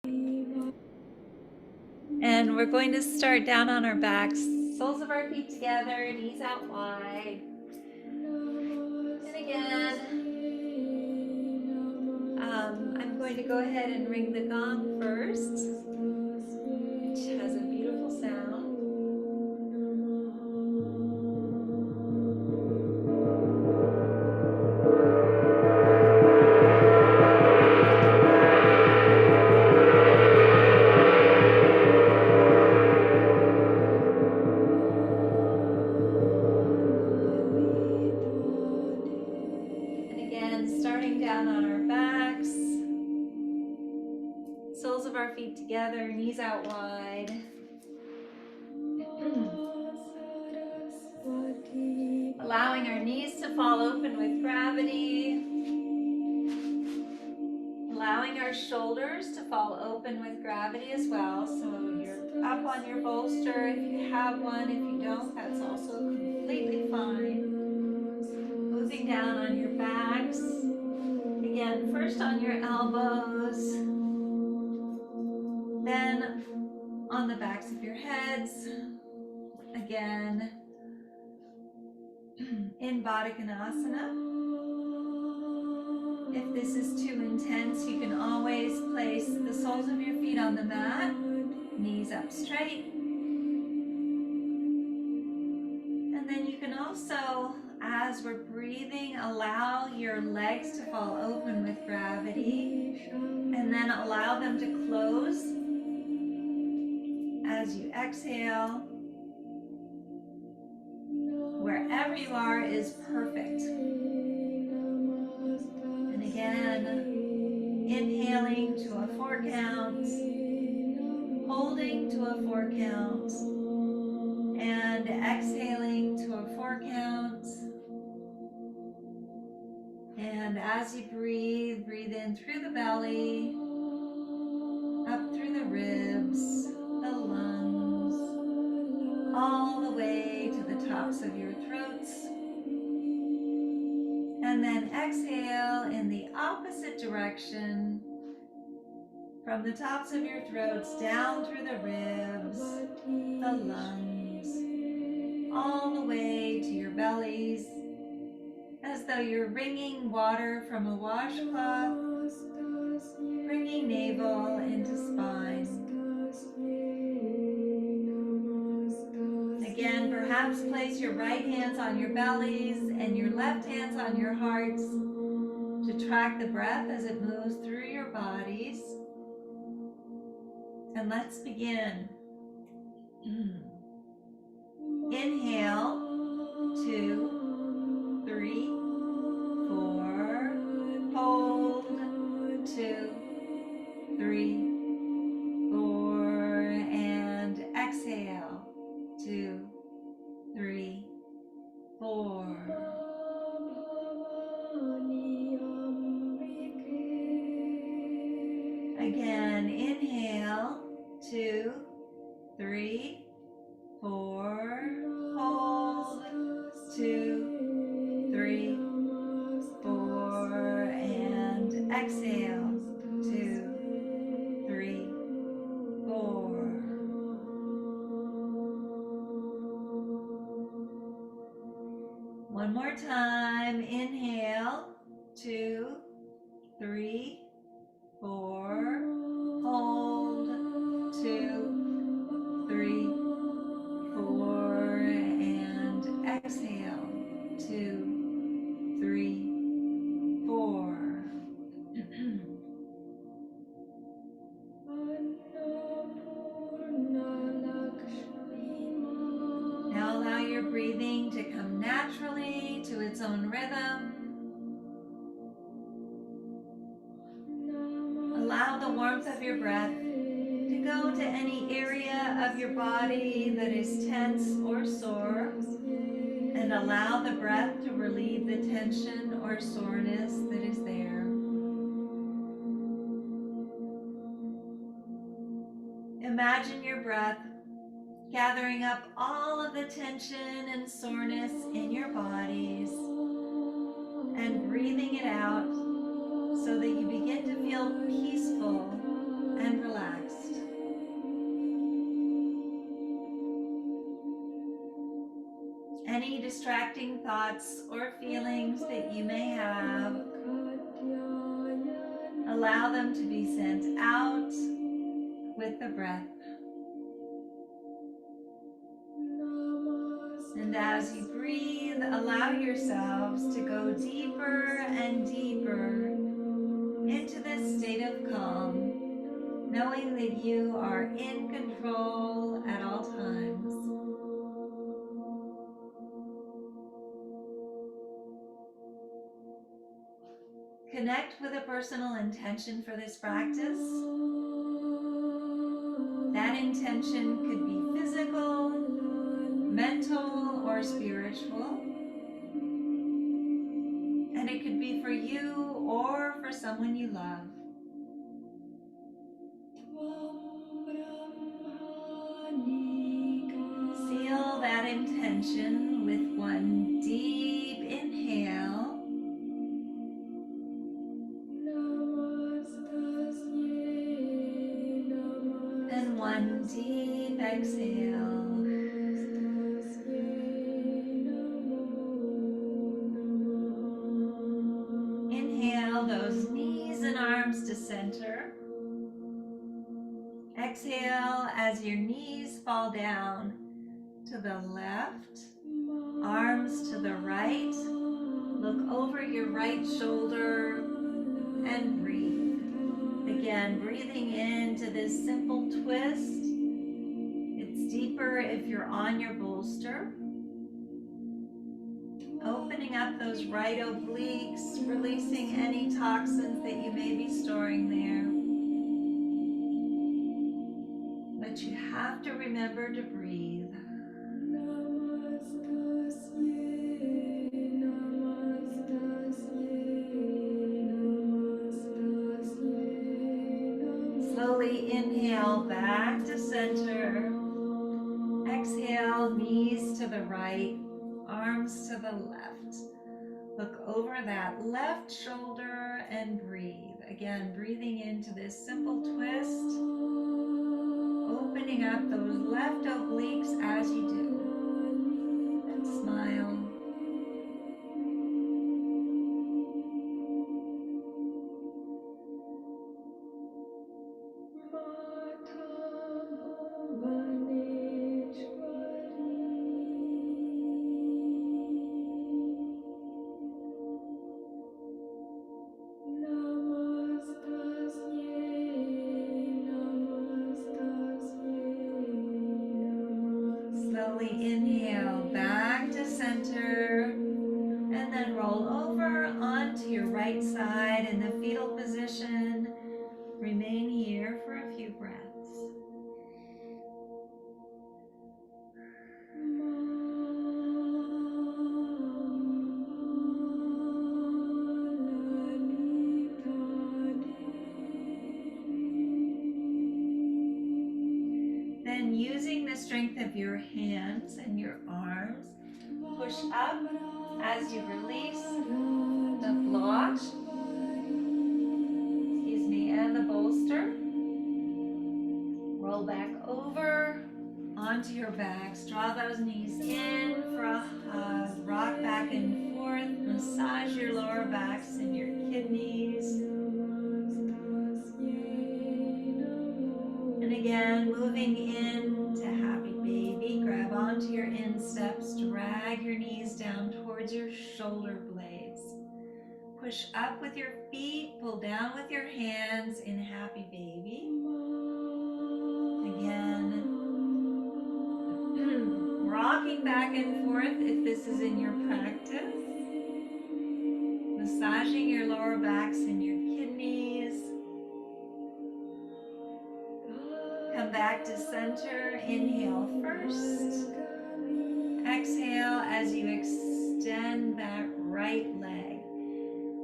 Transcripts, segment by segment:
And we're going to start down on our backs, soles of our feet together, knees out wide. And again, I'm going to go ahead and ring the gong first, which has a beautiful sound. And again, starting down on our backs, soles of our feet together, knees out wide. Allowing our knees to fall open with gravity. Allowing our shoulders to fall open with gravity as well. So you're up on your bolster if you have one. If you don't, that's also completely fine. Moving down on your backs. Again, first on your elbows, then on the backs of your heads. Again, in Baddha Konasana. If this is too intense, you can always place the soles of your feet on the mat, knees up straight. And then you can also, as we're breathing, allow your legs to fall open with gravity, and then allow them to close as you exhale. Wherever you are is perfect. And again, inhaling to a 4 count, holding to a 4 count, and exhaling to a 4 count. And as you breathe, breathe in through the belly, up through the ribs, the lungs, all the way to the tops of your throats. And then exhale in the opposite direction, from the tops of your throats down through the ribs, the lungs, all the way to your bellies, as though you're wringing water from a washcloth, bringing navel into spine. Again, perhaps place your right hands on your bellies and your left hands on your hearts to track the breath as it moves through your bodies. And let's begin. Inhale, 2, 3, 4. Hold, 2, 3, 4. And exhale, 2, 3, 4. Again, inhale, 2, 3, 4. Hold, 2, 3, 4. And exhale, 2, 3, 4. One more time. Inhale, 2, 3, 4. Hold, 2, 3, 4. And exhale, 2, 3, 4. Now allow your breathing to come naturally to its own rhythm. Allow the warmth of your breath to go to any area of your body that is tense or sore, and allow the breath to relieve the tension or soreness that is there. Imagine your breath gathering up all of the tension and soreness in your bodies and breathing it out so that you begin to feel peaceful and relaxed. Any distracting thoughts or feelings that you may have, allow them to be sent out with the breath. And as you breathe, allow yourselves to go deeper and deeper into this state of calm, knowing that you are in control at all times. Connect with a personal intention for this practice. That intention could be physical, mental, or spiritual. And it could be for you or for someone you love. Seal that intention with one deep inhale and one deep exhale. Inhale those knees and arms to center. Exhale as your knees fall down to the left, arms to the right. Look over your right shoulder and breathe. Again, breathing into this simple twist. It's deeper if you're on your bolster. Opening up those right obliques, releasing any toxins that you may be storing there. But you have to remember to breathe. Slowly inhale back to center. Exhale, knees to the right, arms to the left. Look over that left shoulder and breathe. Again, breathing into this simple twist. Opening up those left obliques as you do. And smile. Slowly inhale back to center and then roll over onto your right side in the fetal position. Remain here for a few breaths. Then using the strength of your hands and your arms, push up as you release the block, and the bolster. Roll back over onto your backs. Draw those knees in for a hug. Rock back and forth. Massage your lower backs and your kidneys. And again, moving into happy baby. Grab onto your insteps. Drag your knees down towards your shoulder blades. Push up with your feet. Pull down with your hands in happy baby. Again, rocking back and forth if this is in your practice. Massaging your lower backs and your kidneys. Come back to center. Inhale first. Exhale as you extend that right leg.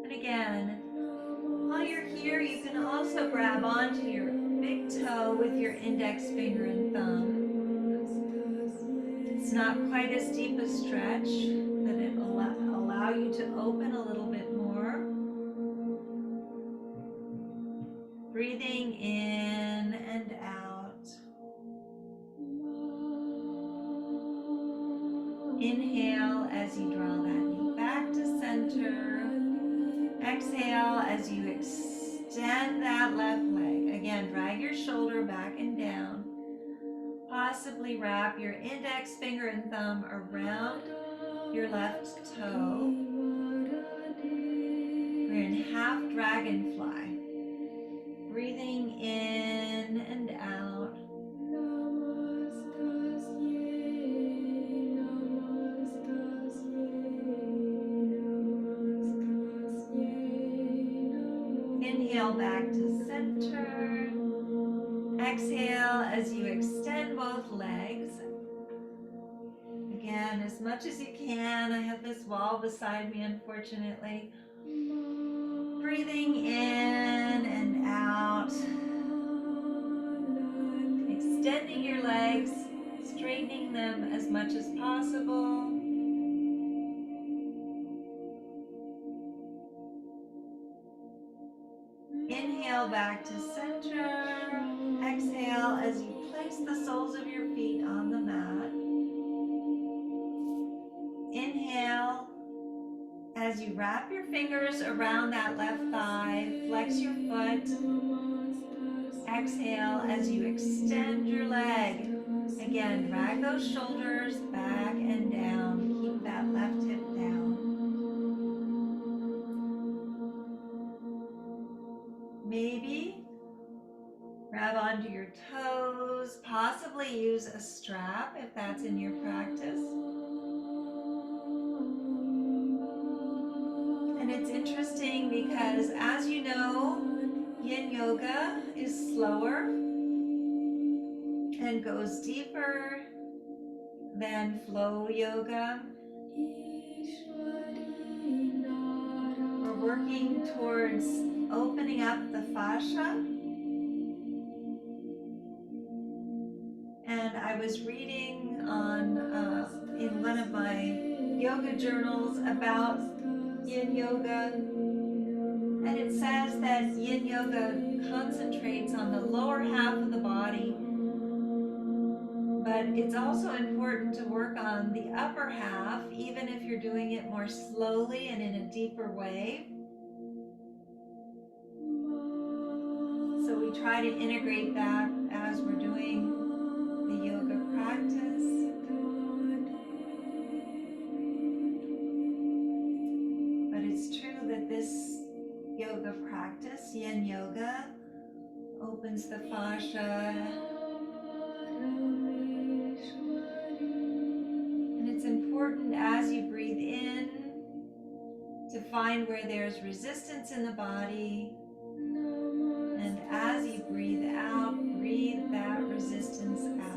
And again, while you're here, you can also grab onto your big toe with your index finger and thumb. It's not quite as deep a stretch, but it will allow you to open a little bit more. Breathing in Inhale as you draw that knee back to center. Exhale as you extend that left leg. Again, drag your shoulder back and down. Possibly wrap your index finger and thumb around your left toe. We're in half dragonfly. Breathing in and out. Inhale back to center. Exhale as you extend both legs. Again, as much as you can. I have this wall beside me, unfortunately. Breathing in and out. Extending your legs, straightening them as much as possible. Inhale back to center. Exhale as you place the soles of your feet on the mat. Inhale as you wrap your fingers around that left thigh, flex your foot. Exhale as you extend your leg. Again, drag those shoulders back and down. Keep that left hip down. Maybe grab onto your toes, possibly use a strap if that's in your practice. And it's interesting because, as you know, Yin Yoga is slower and goes deeper than flow yoga. We're working towards opening up the fascia. And I was reading on in one of my yoga journals about Yin Yoga, and it says that Yin Yoga concentrates on the lower half of the body, but it's also important to work on the upper half, even if you're doing it more slowly and in a deeper way. So we try to integrate that as we're doing the yoga practice. But it's true that this yoga practice, Yin Yoga, opens the fascia. And it's important as you breathe in to find where there's resistance in the body. And as you breathe out, breathe that resistance out.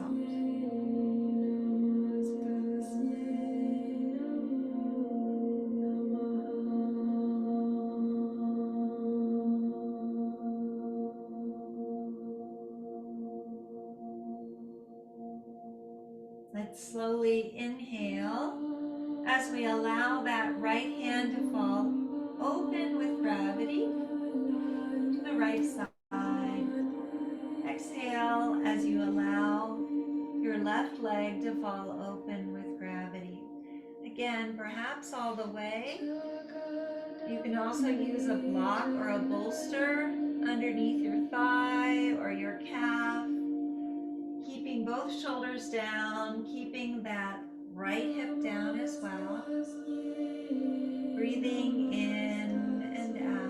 Let's slowly inhale as we allow that right hand to fall open with gravity to the right side. Exhale as you allow your left leg to fall open with gravity. Again, perhaps all the way. You can also use a block or a bolster underneath your thigh or your calf. Keeping both shoulders down, keeping that right hip down as well. Breathing in and out.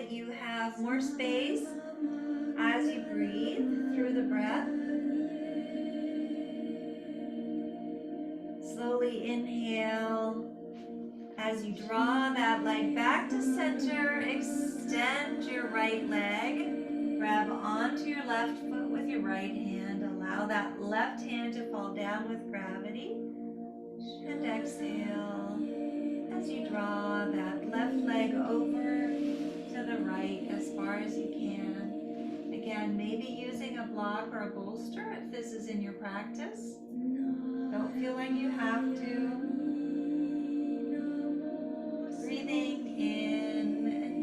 that you have more space as you breathe through the breath. Slowly inhale as you draw that leg back to center. Extend your right leg. Grab onto your left foot with your right hand. Allow that left hand to fall down with gravity. And exhale as you draw that left leg over to the right as far as you can. Again, maybe using a block or a bolster if this is in your practice. Don't feel like you have to. Breathing in and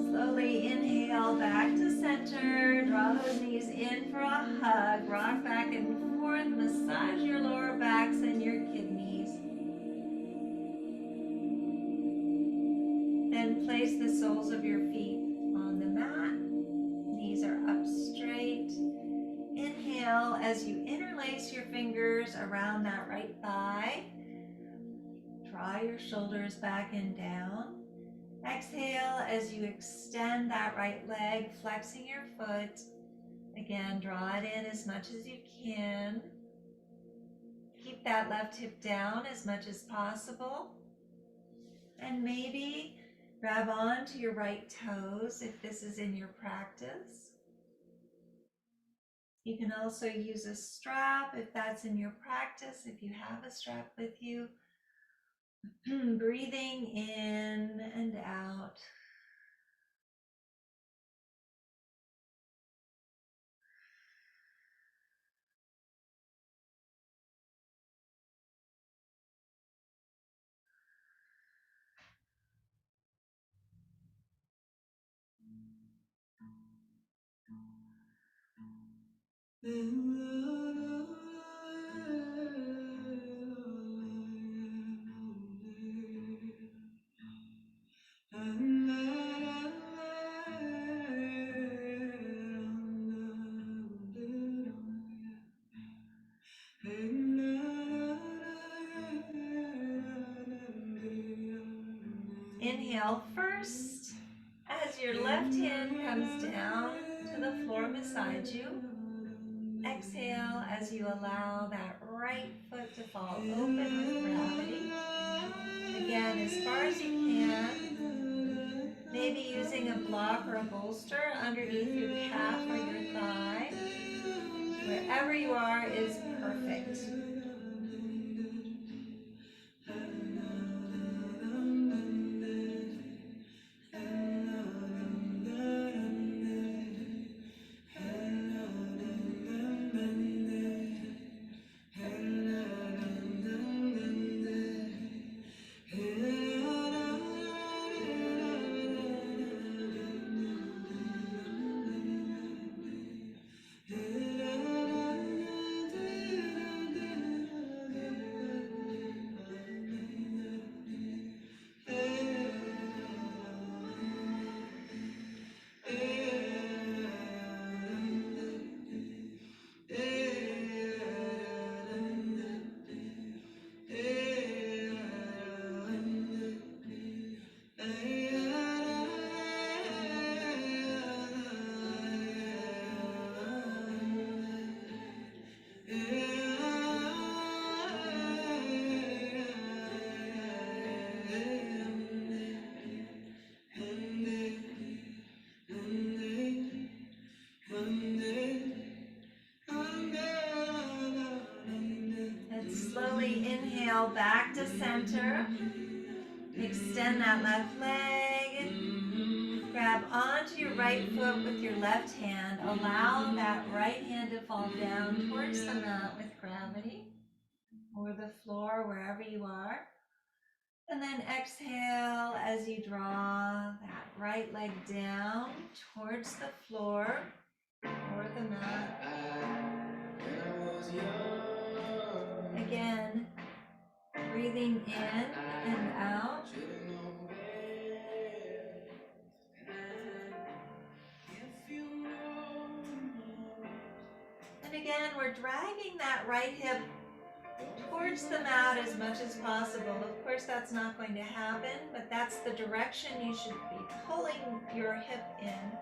slowly inhale back to center. Draw those knees in for a hug. Rock back and forth. Massage your lower backs and your kidneys. Then place the soles of your feet on the mat. Knees are up straight. Inhale as you interlace your fingers around that right thigh. Draw your shoulders back and down. Exhale as you extend that right leg, flexing your foot. Again, draw it in as much as you can. Keep that left hip down as much as possible. And maybe grab onto your right toes if this is in your practice. You can also use a strap if that's in your practice, if you have a strap with you. Breathing in and out. Inhale first as your left hand comes down to the floor beside you. Exhale as you allow that right foot to fall open with gravity. Again, as far as you can. Maybe using a block or a bolster underneath your calf or your thigh. Wherever you are is perfect. Inhale, back to center. Extend that left leg. Grab onto your right foot with your left hand. Allow that right hand to fall down towards the mat with gravity or the floor, wherever you are. And then exhale as you draw that right leg down towards the floor or the mat. Again, breathing in and out. And again, we're dragging that right hip towards the mat as much as possible. Of course, that's not going to happen, but that's the direction you should be pulling your hip in.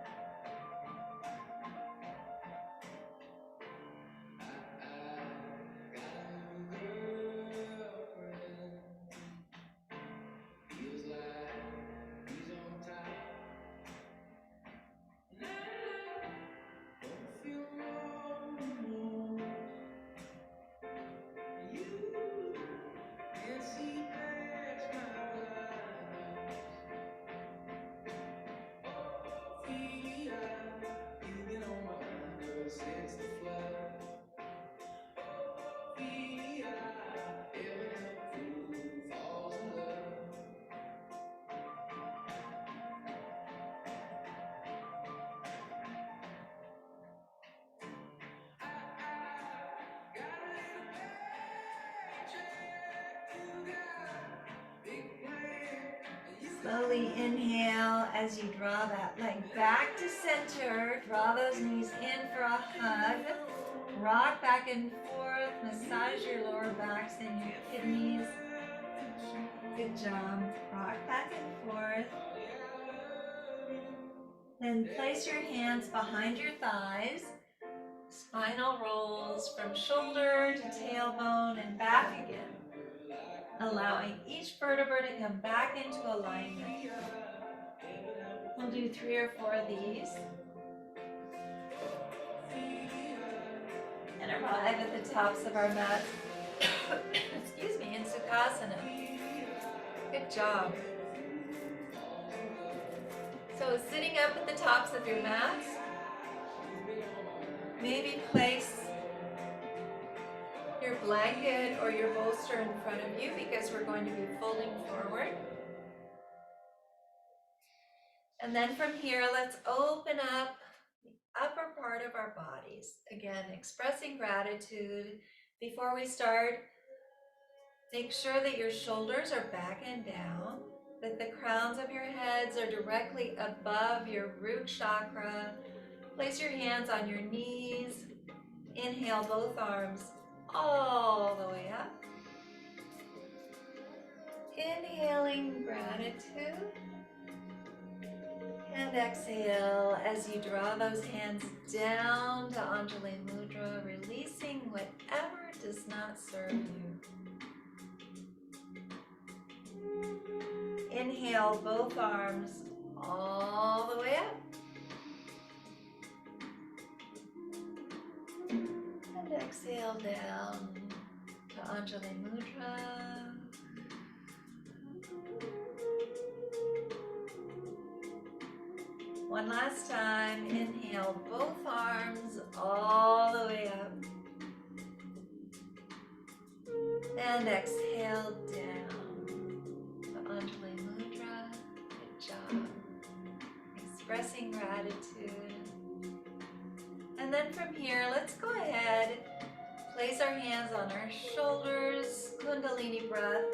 Slowly inhale as you draw that leg back to center. Draw those knees in for a hug. Rock back and forth. Massage your lower backs and your kidneys. Good job. Rock back and forth. Then place your hands behind your thighs. Spinal rolls from shoulder to tailbone and back again. Allowing each vertebra to come back into alignment. We'll do 3 or 4 of these. And arrive at the tops of our mats. Excuse me, in Sukhasana. Good job. So sitting up at the tops of your mats, maybe place your blanket or your bolster in front of you because we're going to be folding forward. And then from here, let's open up the upper part of our bodies. Again, expressing gratitude. Before we start, make sure that your shoulders are back and down, that the crowns of your heads are directly above your root chakra. Place your hands on your knees. Inhale both arms all the way up. Inhaling gratitude. And exhale as you draw those hands down to Anjali Mudra, releasing whatever does not serve you. Inhale both arms all the way up. And exhale down to Anjali Mudra. One last time, inhale both arms all the way up. And exhale down to Anjali Mudra. Good job. Expressing gratitude. And then from here, let's go ahead, place our hands on our shoulders, Kundalini breath,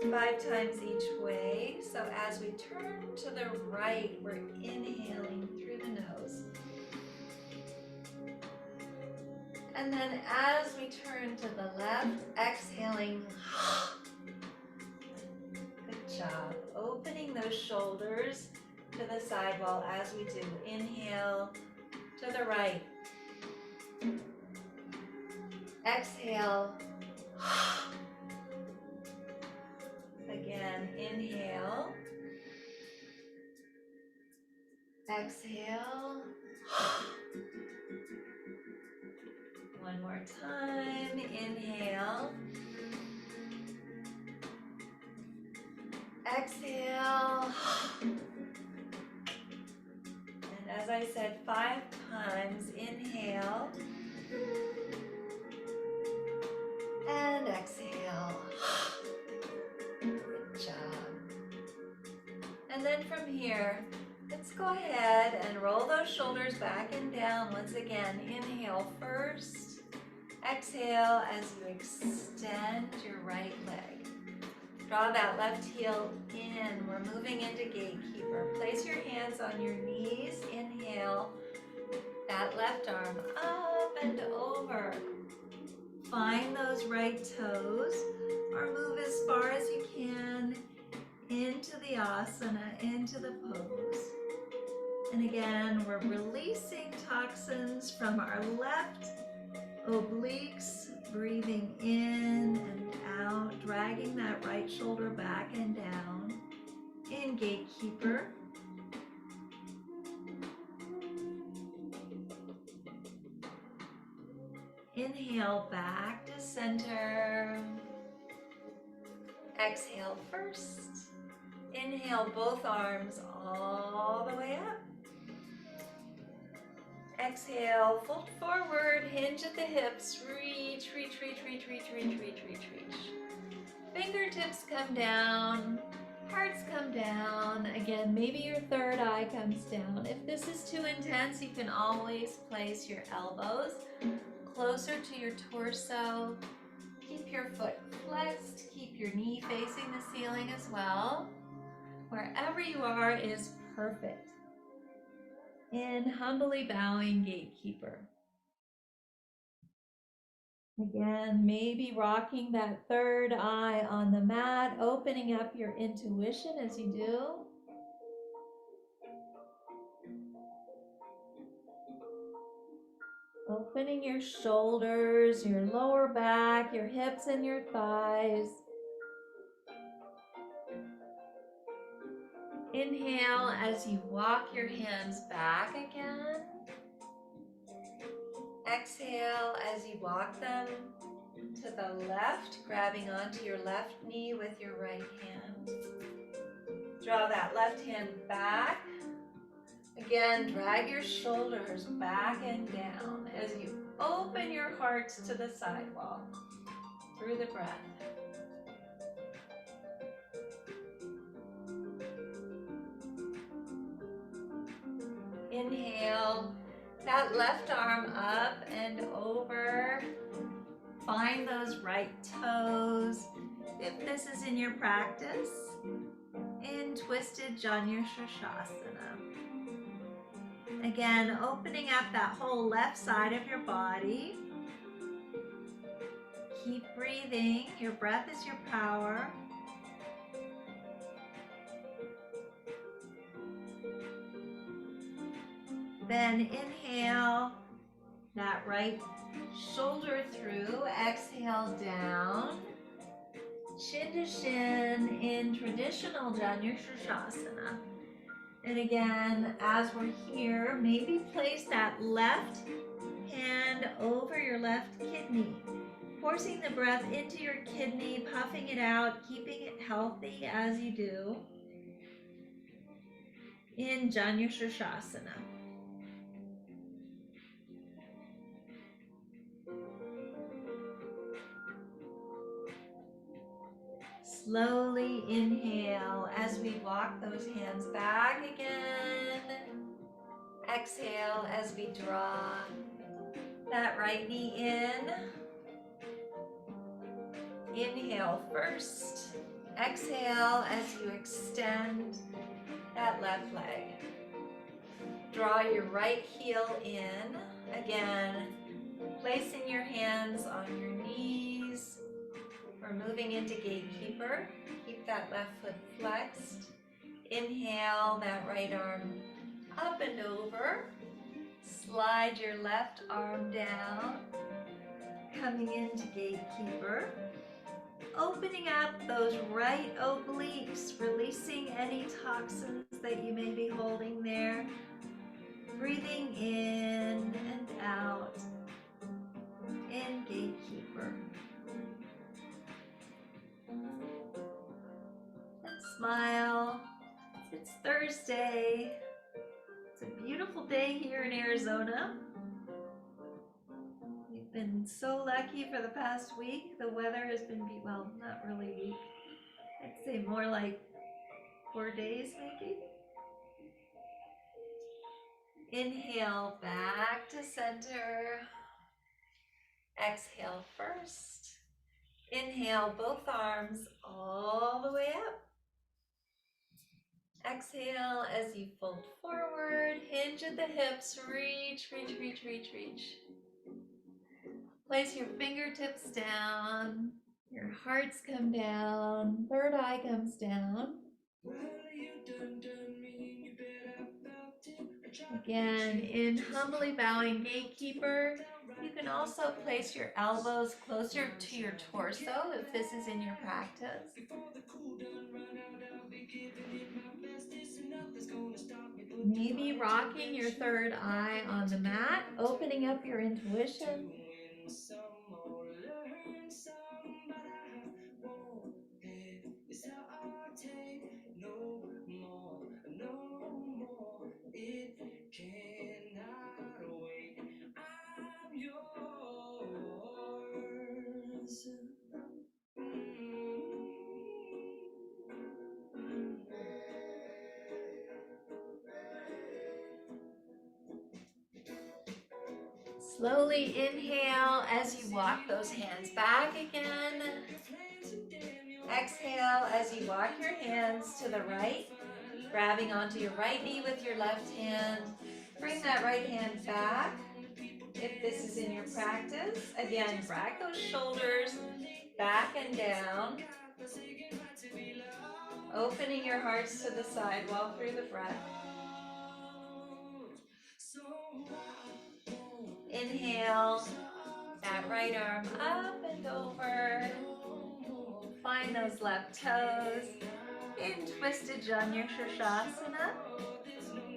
5 times each way. So as we turn to the right, we're inhaling through the nose. And then as we turn to the left, exhaling. Good job. Opening those shoulders to the side wall as we do. Inhale to the right. Exhale. Again, inhale. Exhale. One more time. Inhale. Exhale. And as I said, 5 times. Inhale. And exhale. Good job. And then from here, let's go ahead and roll those shoulders back and down once again. Inhale first. Exhale as you extend your right leg. Draw that left heel in. We're moving into gatekeeper. Place your hands on your knees. Inhale. That left arm up and over. Find those right toes or move as far as you can into the asana, into the pose. And again, we're releasing toxins from our left obliques, breathing in and out, dragging that right shoulder back and down in gatekeeper. Inhale back to center. Exhale first. Inhale both arms all the way up. Exhale, fold forward, hinge at the hips, reach, reach, reach, reach, reach, reach, reach, reach, reach. Fingertips come down, hearts come down. Again, maybe your third eye comes down. If this is too intense, you can always place your elbows closer to your torso. Keep your foot flexed, keep your knee facing the ceiling as well. Wherever you are is perfect. In humbly bowing gatekeeper. Again, maybe rocking that third eye on the mat, opening up your intuition as you do. Opening your shoulders, your lower back, your hips and your thighs. Inhale as you walk your hands back again. Exhale as you walk them to the left, grabbing onto your left knee with your right hand. Draw that left hand back. Again, drag your shoulders back and down as you open your heart to the sidewall through the breath. Inhale, that left arm up and over. Find those right toes. If this is in your practice, in twisted Janu Shirshasana. Again, opening up that whole left side of your body. Keep breathing. Your breath is your power. Then inhale that right shoulder through. Exhale down. Shin to shin in traditional Janu Shirshasana. And again, as we're here, maybe place that left hand over your left kidney. Forcing the breath into your kidney, puffing it out, keeping it healthy as you do in Janu Shirshasana. Slowly inhale as we walk those hands back again. Exhale as we draw that right knee in. Inhale first. Exhale as you extend that left leg. Draw your right heel in. Again, placing your hands on your knees. We're moving into gatekeeper. Keep that left foot flexed. Inhale that right arm up and over. Slide your left arm down. Coming into gatekeeper. Opening up those right obliques, releasing any toxins that you may be holding there. Breathing in and out in gatekeeper. And Smile. It's Thursday. It's a beautiful day here in Arizona. We've been so lucky for the past week. The weather has been, well, not really week. I'd say more like 4 days maybe. Inhale back to center. Exhale first. Inhale both arms all the way up. Exhale as you fold forward, hinge at the hips, reach, reach, reach, reach, reach. Place your fingertips down, your hearts come down, third eye comes down. Again, in humbly bowing gatekeeper, you can also place your elbows closer to your torso if this is in your practice. Maybe rocking your third eye on the mat, opening up your intuition. Slowly inhale as you walk those hands back again. Exhale as you walk your hands to the right, grabbing onto your right knee with your left hand. Bring that right hand back if this is in your practice. Again, drag those shoulders back and down. Opening your hearts to the sidewall through the breath. Inhale, that right arm up and over. Find those left toes in twisted Janu Shirshasana.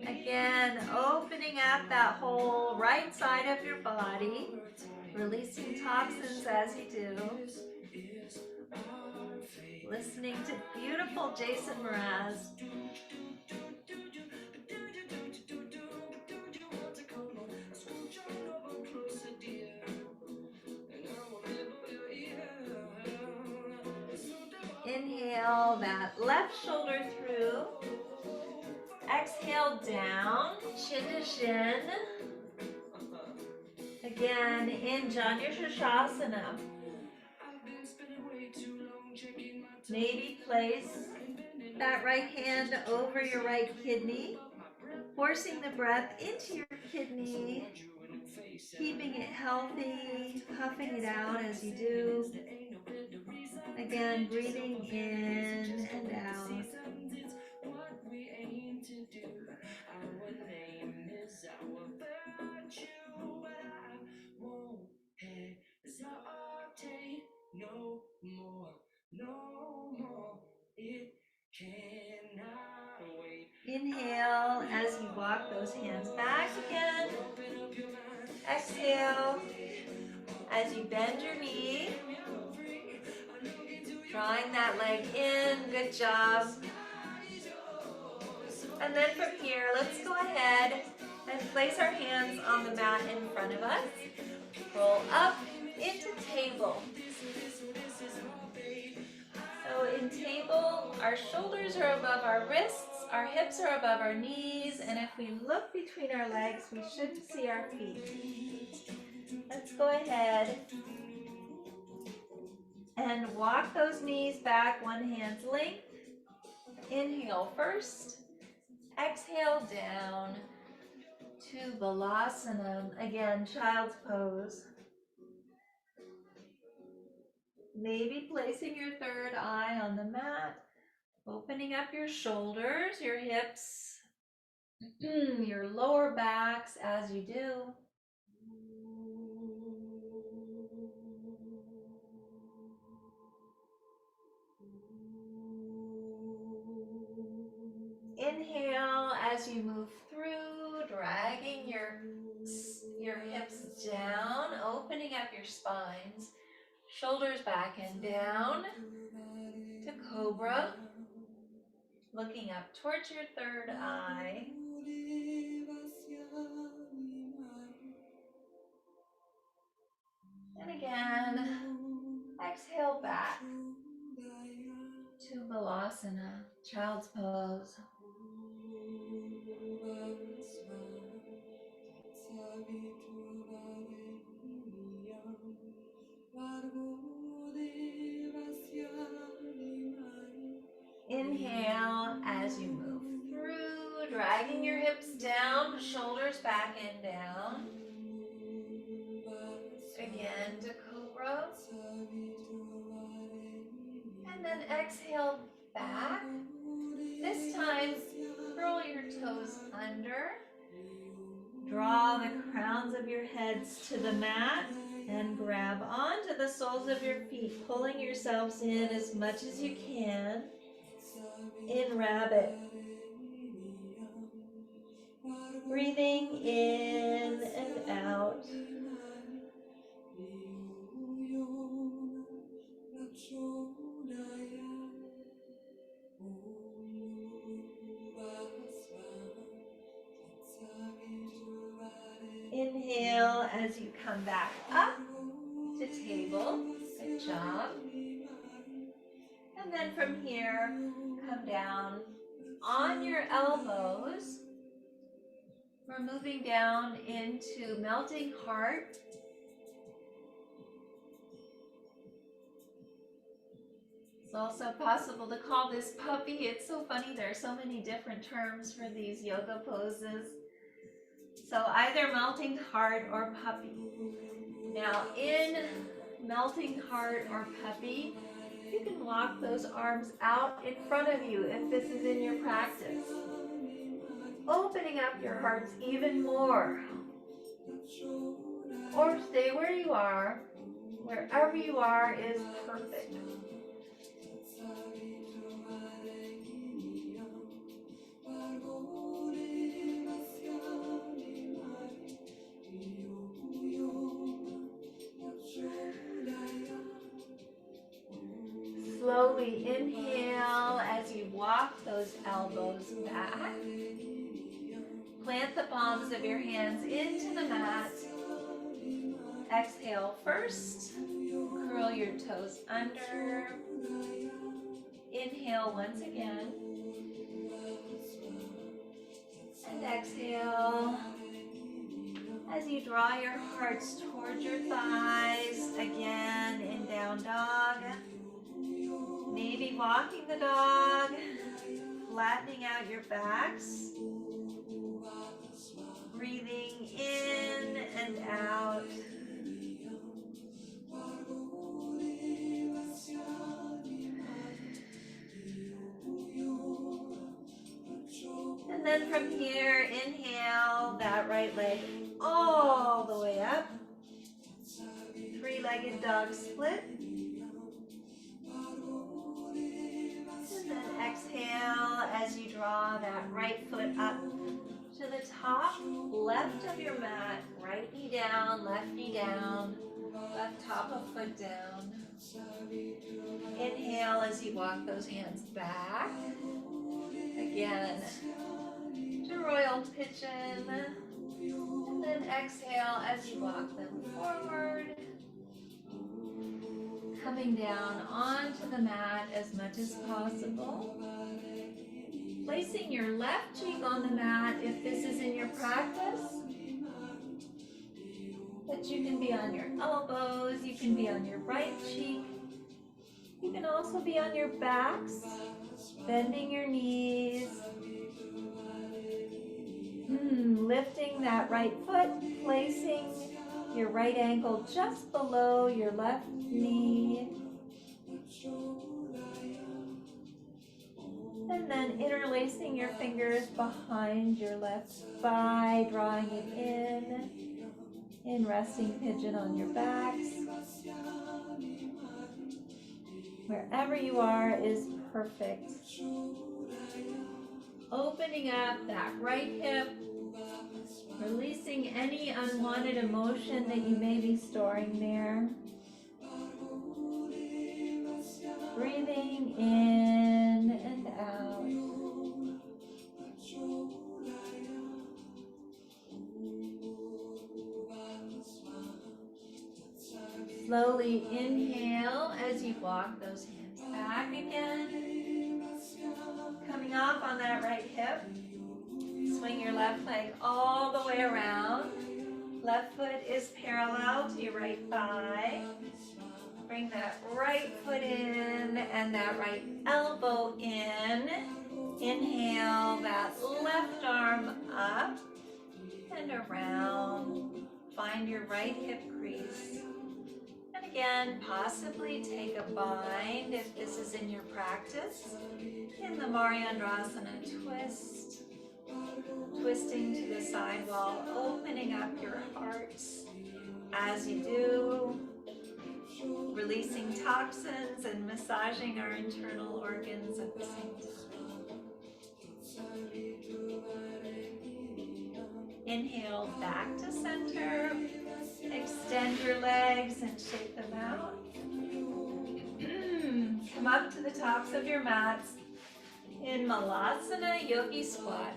Again, opening up that whole right side of your body, releasing toxins as you do. Listening to beautiful Jason Mraz. Inhale that left shoulder through. Exhale down, chin to shin. Again, in Janu Shirshasana. Maybe place that right hand over your right kidney, forcing the breath into your kidney, keeping it healthy, puffing it out as you do. Again, breathing in and out. Inhale as you walk those hands back again. Exhale as you bend your knee. Drawing that leg in, good job. And then from here, let's go ahead and place our hands on the mat in front of us. Roll up into table. So in table, our shoulders are above our wrists, our hips are above our knees, and if we look between our legs, we should see our feet. Let's go ahead and walk those knees back one hand's length. Inhale first, exhale down to Balasana. Again, child's pose. Maybe placing your third eye on the mat, opening up your shoulders, your hips, your lower backs as you do. Inhale as you move through, dragging your hips down, opening up your spines, shoulders back and down to Cobra. looking up towards your third eye. And again, exhale back to Balasana, child's pose. Inhale as you move through, dragging your hips down, shoulders back and down. Again to Cobra. And then exhale back. This time, curl your toes under. Draw the crowns of your heads to the mat and grab onto the soles of your feet, pulling yourselves in as much as you can in rabbit. Breathing in and out. Inhale as you come back up to table. Good job. And then from here, come down on your elbows. We're moving down into melting heart. It's also possible to call this puppy. It's so funny, there are so many different terms for these yoga poses. So either melting heart or puppy. Now in melting heart or puppy, you can walk those arms out in front of you if this is in your practice. Opening up your hearts even more. Or stay where you are. Wherever you are is perfect. Slowly inhale as you walk those elbows back. Plant the palms of your hands into the mat. Exhale first. Curl your toes under. Inhale once again. And exhale as you draw your hearts towards your thighs. Again in down dog. Maybe walking the dog, flattening out your backs. Breathing in and out. And then from here, inhale that right leg all the way up. Three-legged dog split. And then exhale as you draw that right foot up to the top left of your mat. Right knee down, left top of foot down. Inhale as you walk those hands back. Again to royal pigeon. And then exhale as you walk them forward. Coming down onto the mat as much as possible. Placing your left cheek on the mat if this is in your practice. But you can be on your elbows, you can be on your right cheek. You can also be on your backs, bending your knees. Lifting that right foot, placing your right ankle just below your left knee. And then interlacing your fingers behind your left thigh, drawing it in resting pigeon on your backs. Wherever you are is perfect. Opening up that right hip, releasing any unwanted emotion that you may be storing there. Breathing in and out. Slowly inhale as you walk those hands back again. Coming off on that right hip. Swing your left leg all the way around. Left foot is parallel to your right thigh. Bring that right foot in and that right elbow in. Inhale that left arm up and around. Find your right hip crease. And again, possibly take a bind if this is in your practice. In the Mariandrasana twist. Twisting to the side wall, opening up your heart as you do. Releasing toxins and massaging our internal organs at the same time. Inhale back to center. Extend your legs and shake them out. Come up to the tops of your mats in Malasana Yogi Squat.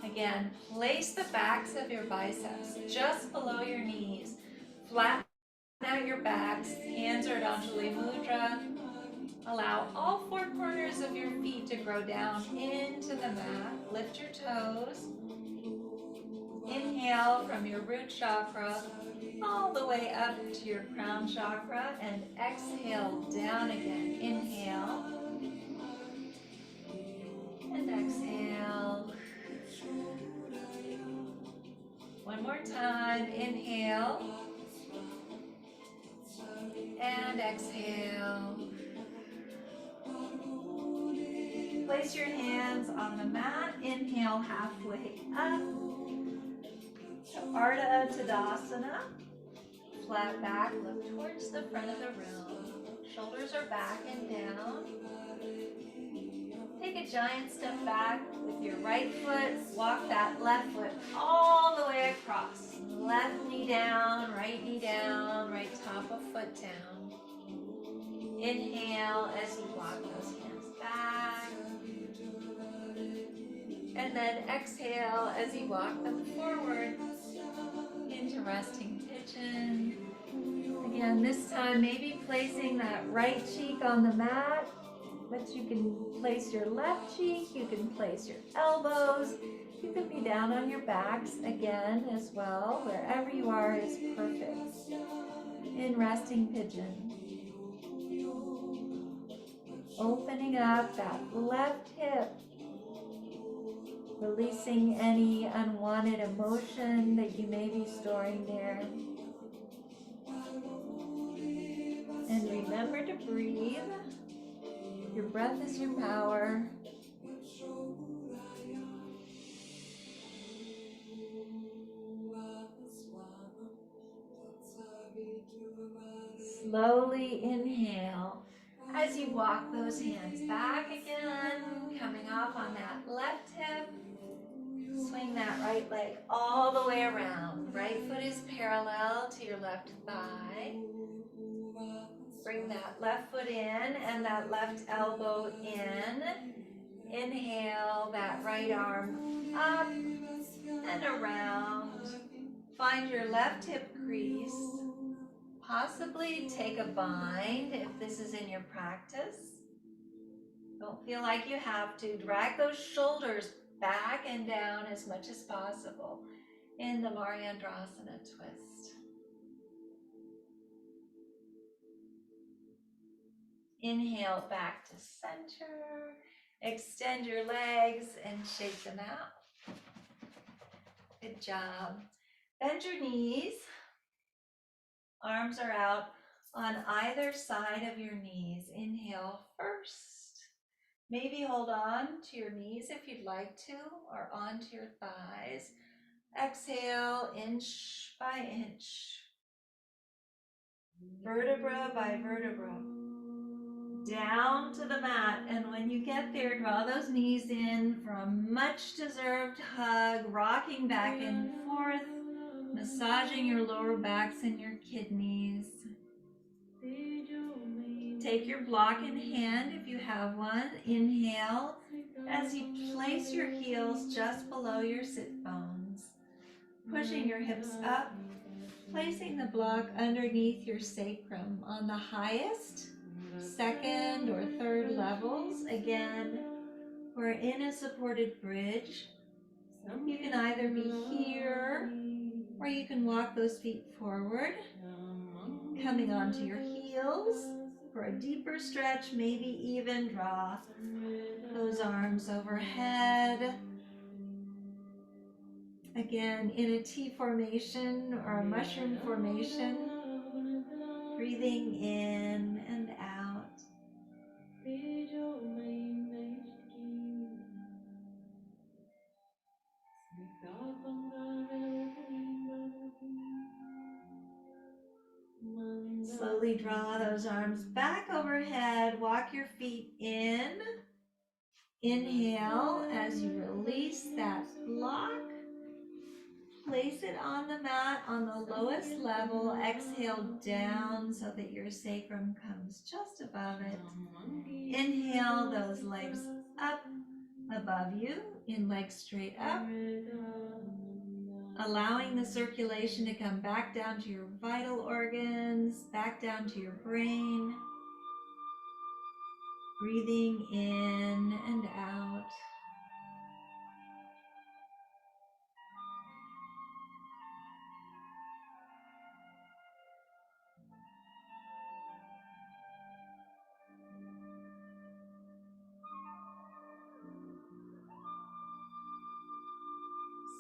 Again, place the backs of your biceps just below your knees. Flatten out your backs. Hands are at Anjali Mudra. Allow all four corners of your feet to grow down into the mat. Lift your toes. Inhale from your root chakra all the way up to your crown chakra and exhale down again. Inhale and exhale. One more time. Inhale and exhale. Place your hands on the mat. Inhale halfway up to Ardha Tadasana. Flat back, look towards the front of the room. Shoulders are back and down. Take a giant step back with your right foot. Walk that left foot all the way across. Left knee down, right top of foot down. Inhale as you walk those hands back. And then exhale as you walk them forward into resting pigeon. Again, this time maybe placing that right cheek on the mat, but you can place your left cheek, you can place your elbows, you can be down on your backs again as well. Wherever you are is perfect. In resting pigeon. Opening up that left hip. Releasing any unwanted emotion that you may be storing there. And remember to breathe. Your breath is your power. Slowly inhale as you walk those hands back again, coming off on that left hip. Swing that right leg all the way around. Right foot is parallel to your left thigh. Bring that left foot in and that left elbow in. Inhale that right arm up and around. Find your left hip crease. Possibly take a bind if this is in your practice. Don't feel like you have to. Drag those shoulders back and down as much as possible in the Mariandrasana twist. Inhale back to center. Extend your legs and shake them out. Good job. Bend your knees. Arms are out on either side of your knees. Inhale first. Maybe hold on to your knees if you'd like to, or onto your thighs. Exhale, inch by inch. Vertebra by vertebra. Down to the mat, and when you get there, draw those knees in for a much deserved hug, rocking back and forth, massaging your lower backs and your kidneys. Take your block in hand if you have one. Inhale as you place your heels just below your sit bones, pushing your hips up Placing the block underneath your sacrum on the highest, second or third levels. Again, we're in a supported bridge. You can either be here or you can walk those feet forward, coming onto your heels for a deeper stretch, maybe even draw those arms overhead. Again, in a T formation or a mushroom formation, breathing in and out. Slowly draw those arms back overhead. Walk your feet in. Inhale as you release that block. Place it on the mat on the lowest level. Exhale down so that your sacrum comes just above it. Inhale those legs up above you, in legs straight up. Allowing the circulation to come back down to your vital organs, back down to your brain. Breathing in and out.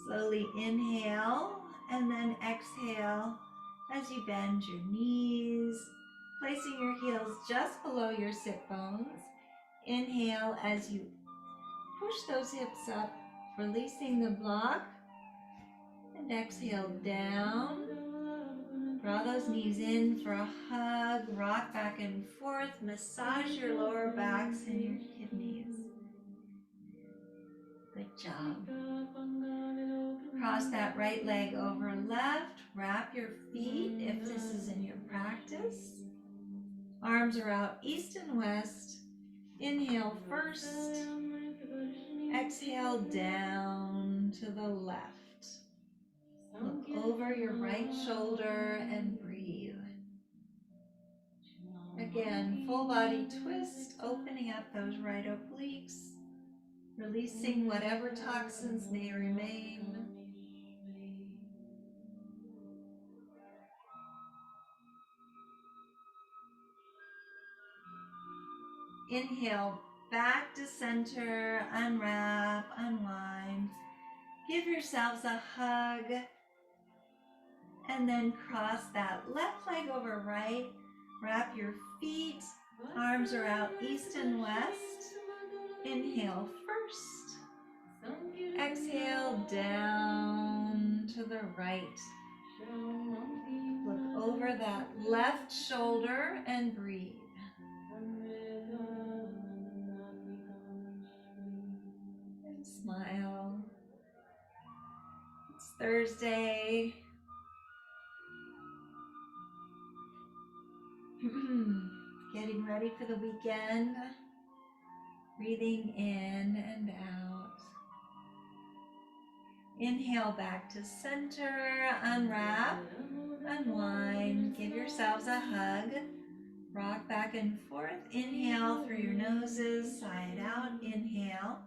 Slowly inhale and then exhale as you bend your knees, placing your heels just below your sit bones. Inhale as you push those hips up, releasing the block, and exhale down. Draw those knees in for a hug, rock back and forth, massage your lower backs and your kidneys. Good job. Cross that right leg over left. Wrap your feet if this is in your practice. Arms are out east and west. Inhale first. Exhale down to the left. Look over your right shoulder and breathe. Again, full body twist, opening up those right obliques, releasing whatever toxins may remain. Inhale, back to center, unwrap, unwind. Give yourselves a hug, and then cross that left leg over right. Wrap your feet, arms are out east and west. Inhale first. Exhale down to the right. Look over that left shoulder and breathe. And smile. It's Thursday. Getting ready for the weekend. Breathing in and out. Inhale back to center, unwrap, unwind, give yourselves a hug. Rock back and forth. Inhale through your noses, side out. Inhale.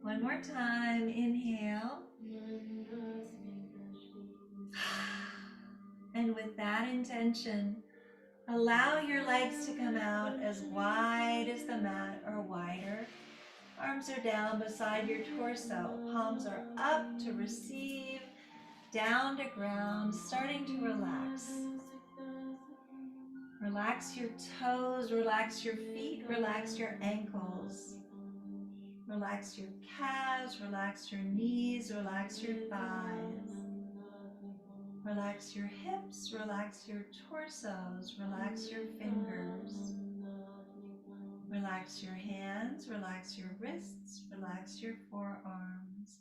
One more time. Inhale. And with that intention, allow your legs to come out as wide as the mat or wider. Arms are down beside your torso. Palms are up to receive. Down to ground, starting to relax. Relax your toes, relax your feet, relax your ankles. Relax your calves, relax your knees, relax your thighs. Relax your hips, relax your torsos, relax your fingers. Relax your hands, relax your wrists, relax your forearms.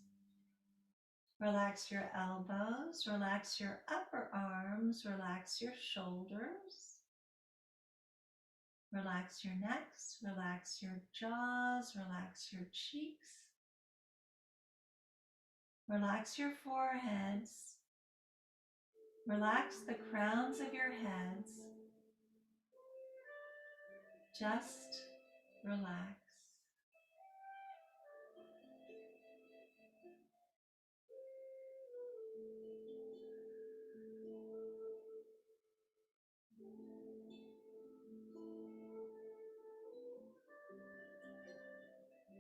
Relax your elbows, relax your upper arms, relax your shoulders. Relax your necks, relax your jaws, relax your cheeks. Relax your foreheads. Relax the crowns of your heads. Just relax.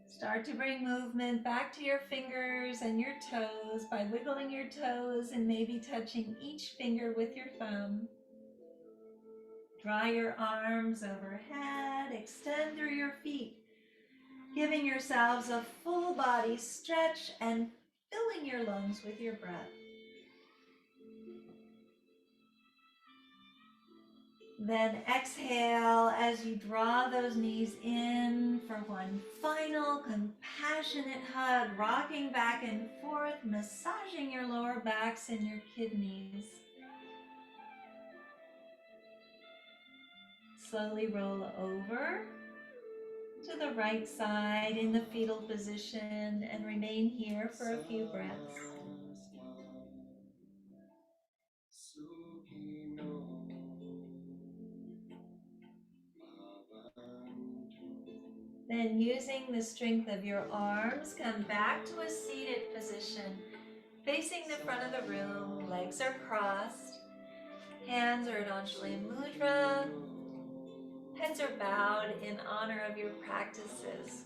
Start to bring movement back to your fingers and your toes by wiggling your toes and maybe touching each finger with your thumb. Draw your arms overhead, extend through your feet, giving yourselves a full body stretch and filling your lungs with your breath. Then exhale as you draw those knees in for one final compassionate hug, rocking back and forth, massaging your lower backs and your kidneys. Slowly roll over to the right side in the fetal position and remain here for a few breaths. Then using the strength of your arms, come back to a seated position, facing the front of the room, legs are crossed, hands are at Anjali Mudra, heads are bowed in honor of your practices.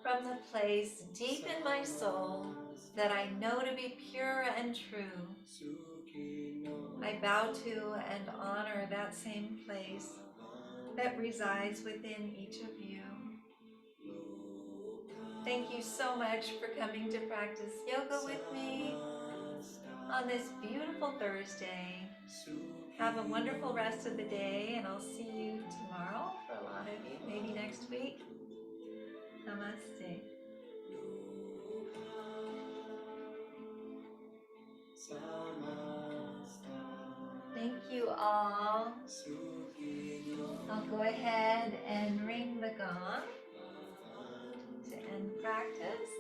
From the place deep in my soul that I know to be pure and true, I bow to and honor that same place that resides within each of you. Thank you so much for coming to practice yoga with me on this beautiful Thursday. Have a wonderful rest of the day, and I'll see you tomorrow for a lot of you, maybe next week. Namaste. Thank you all. I'll go ahead and ring the gong to end practice.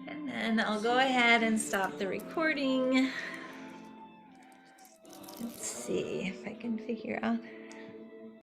And then I'll go ahead and stop the recording. Let's see if I can figure out